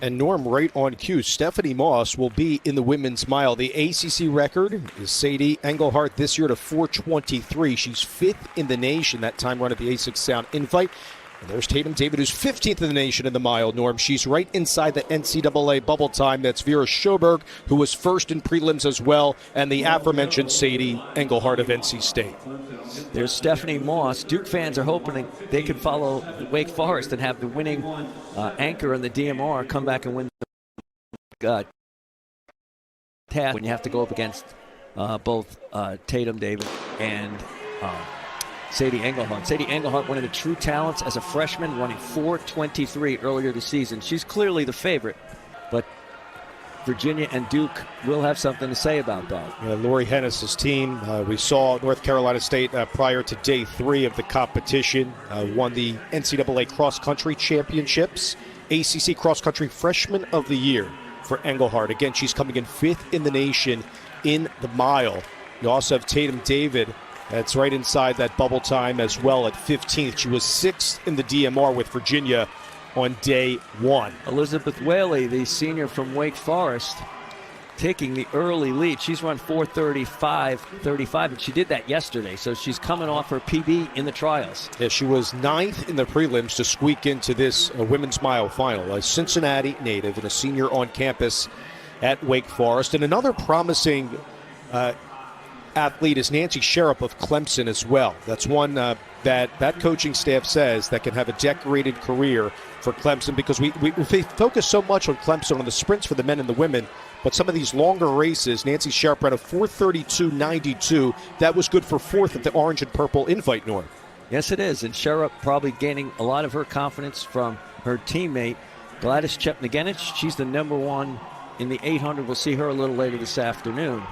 And Norm, right on cue, Stephanie Moss will be in the women's mile. The ACC record is Sadie Engelhardt this year to 4:23. She's 5th in the nation that time run at the A6 Sound Invite. And there's Tatum David, who's 15th in the nation in the mile, Norm. She's right inside the NCAA bubble time. That's Vera Schoberg, who was first in prelims as well, and the aforementioned Sadie Engelhardt of NC State. There's Stephanie Moss. Duke fans are hoping they can follow Wake Forest and have the winning anchor in the DMR come back and win the task when you have to go up against both Tatum David and Sadie Engelhardt. Sadie Engelhardt, one of the true talents as a freshman, running 4:23 earlier this season. She's clearly the favorite, but Virginia and Duke will have something to say about that. Yeah, Lori Hennis' team, we saw North Carolina State prior to day 3 of the competition, won the NCAA cross-country championships, ACC cross-country freshman of the year for Engelhardt. Again, she's coming in 5th in the nation in the mile. You also have Tatum David. That's right inside that bubble time as well at 15th. She was 6th in the DMR with Virginia on day 1. Elizabeth Whaley, the senior from Wake Forest, taking the early lead. She's run 4:35.35, and she did that yesterday, so she's coming off her PB in the trials. Yeah, she was 9th in the prelims to squeak into this women's mile final. A Cincinnati native and a senior on campus at Wake Forest. And another promising athlete is Nancy Sharap of Clemson as well. That's one that coaching staff says that can have a decorated career for Clemson, because we focus so much on Clemson on the sprints for the men and the women, but some of these longer races, Nancy Sharap ran a 4:32.92. That was good for 4th at the Orange and Purple Invite, Norm. Yes, it is, and Sharap probably gaining a lot of her confidence from her teammate Gladys Chepnaginic. She's the number 1 in the 800. We'll see her a little later this afternoon.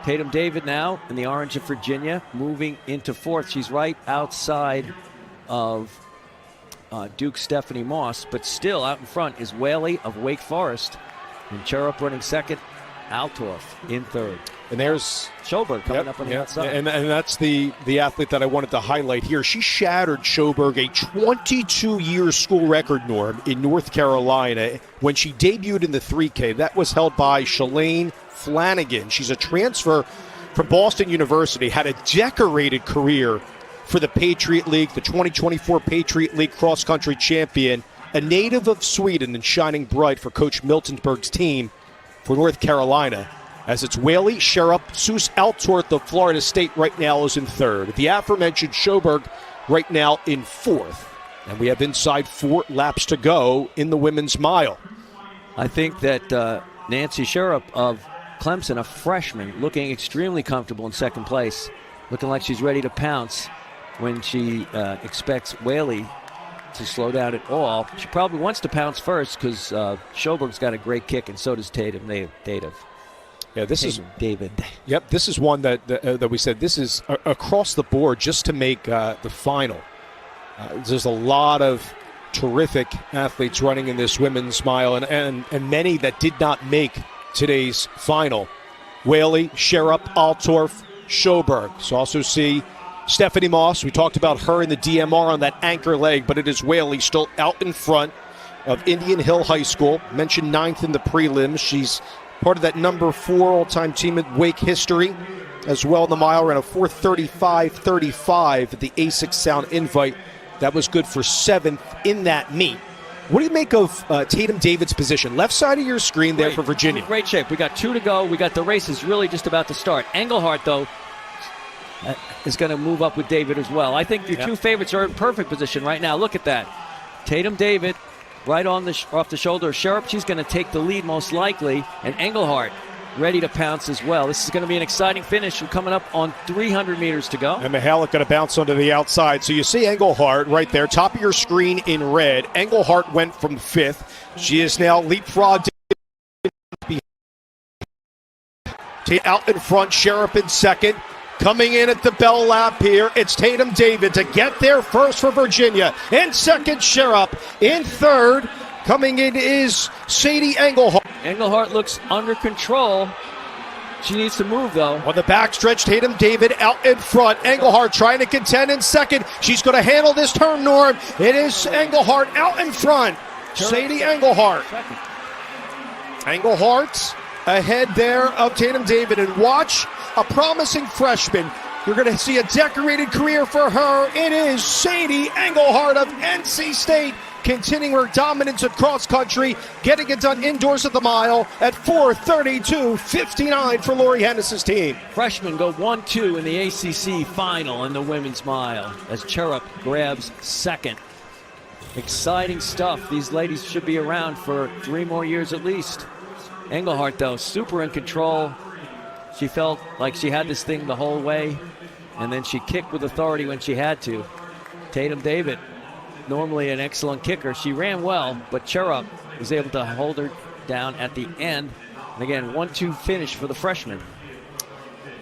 Tatum David now in the orange of Virginia, moving into 4th. She's right outside of Duke's Stephanie Moss, but still out in front is Whaley of Wake Forest. And Sharap running 2nd, Altorf in 3rd. And there's Schoberg coming up on the outside. And that's the athlete that I wanted to highlight here. She shattered Schoberg, a 22-year school record, Norm, in North Carolina when she debuted in the 3K. That was held by Shalane Flanagan. She's a transfer from Boston University, had a decorated career for the Patriot League, the 2024 Patriot League cross-country champion, a native of Sweden and shining bright for Coach Miltonberg's team for North Carolina. As it's Whaley, Sharap, Seuss Altorf of Florida State right now is in 3rd. The aforementioned Schoberg right now in 4th. And we have inside 4 laps to go in the women's mile. I think that Nancy Sharap of Clemson, a freshman, looking extremely comfortable in 2nd place, looking like she's ready to pounce when she expects Whaley to slow down at all. She probably wants to pounce first because Schoberg's got a great kick, and so does Tatum David. Yeah, this is David. Yep, this is one that we said this is across the board just to make the final. There's a lot of terrific athletes running in this women's mile, and many that did not make today's final. Whaley, Sharap, Altorf, Schoberg. So also see Stephanie Moss. We talked about her in the DMR on that anchor leg, but it is Whaley still out in front of Indian Hill High School. Mentioned 9th in the prelims. She's part of that number 4 all-time team in Wake history as well in the mile. Ran a 4:35.35 at the A6 Sound Invite. That was good for 7th in that meet. What do you make of Tatum David's position? Left side of your screen there for Virginia. Great shape. We got 2 to go. We got the race is really just about to start. Engelhardt, though, is going to move up with David as well. I think your 2 favorites are in perfect position right now. Look at that. Tatum David right on off the shoulder of Sharap. She's going to take the lead most likely. And Engelhardt ready to pounce as well. This is going to be an exciting finish. We're coming up on 300 meters to go. And Mihalik going to bounce onto the outside. So you see Engelhardt right there, top of your screen in red. Engelhardt went from 5th. She is now leapfrogged out in front. Sharap in 2nd. Coming in at the bell lap here, it's Tatum David to get there first for Virginia. In 2nd, Sharap. In 3rd, coming in is Sadie Engelhardt. Engelhardt looks under control. She needs to move, though. On the backstretch, Tatum David out in front. Engelhardt trying to contend in 2nd. She's going to handle this turn, Norm. It is Engelhardt out in front. Sadie Engelhardt. Engelhardt ahead there of Tatum David, and watch a promising freshman. You're going to see a decorated career for her. It is Sadie Engelhardt of NC State, continuing her dominance at cross country, getting it done indoors at the mile at 4:32.59 for Lori Hennis's team. Freshmen go 1-2 in the ACC final in the women's mile as Churup grabs second. Exciting stuff. These ladies should be around for 3 more years at least. Engelhardt, though, super in control. She felt like she had this thing the whole way, and then she kicked with authority when she had to. Tatum David, normally an excellent kicker. She ran well, but Churup was able to hold her down at the end. And again, 1-2 finish for the freshman.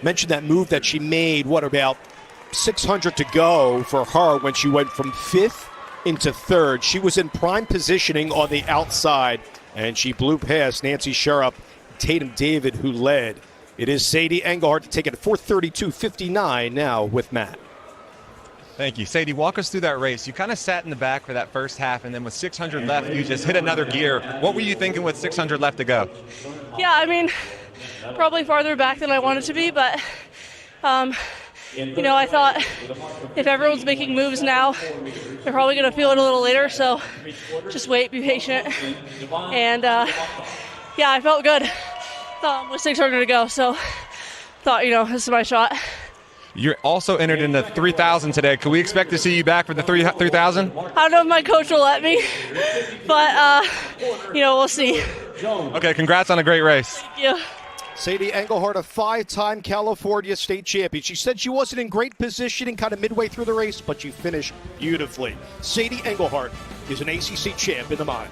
Mentioned that move that she made, about 600 to go for her when she went from 5th into 3rd. She was in prime positioning on the outside, and she blew past Nancy Churup, Tatum David, who led. It is Sadie Engelhardt to take it at 4:32.59 now with Matt. Thank you. Sadie, walk us through that race. You kind of sat in the back for that first half, and then with 600 left, you just hit another gear. What were you thinking with 600 left to go? Yeah, I mean, probably farther back than I wanted to be, but, I thought if everyone's making moves now, they're probably going to feel it a little later, so just wait, be patient. And, I felt good with 600 to go, so thought, this is my shot. You're also entered in the 3,000 today. Can we expect to see you back for the 3,000? I don't know if my coach will let me, but, we'll see. Okay, congrats on a great race. Thank you. Sadie Engelhardt, a 5-time California state champion. She said she wasn't in great positioning kind of midway through the race, but she finished beautifully. Sadie Engelhardt is an ACC champ in the mile.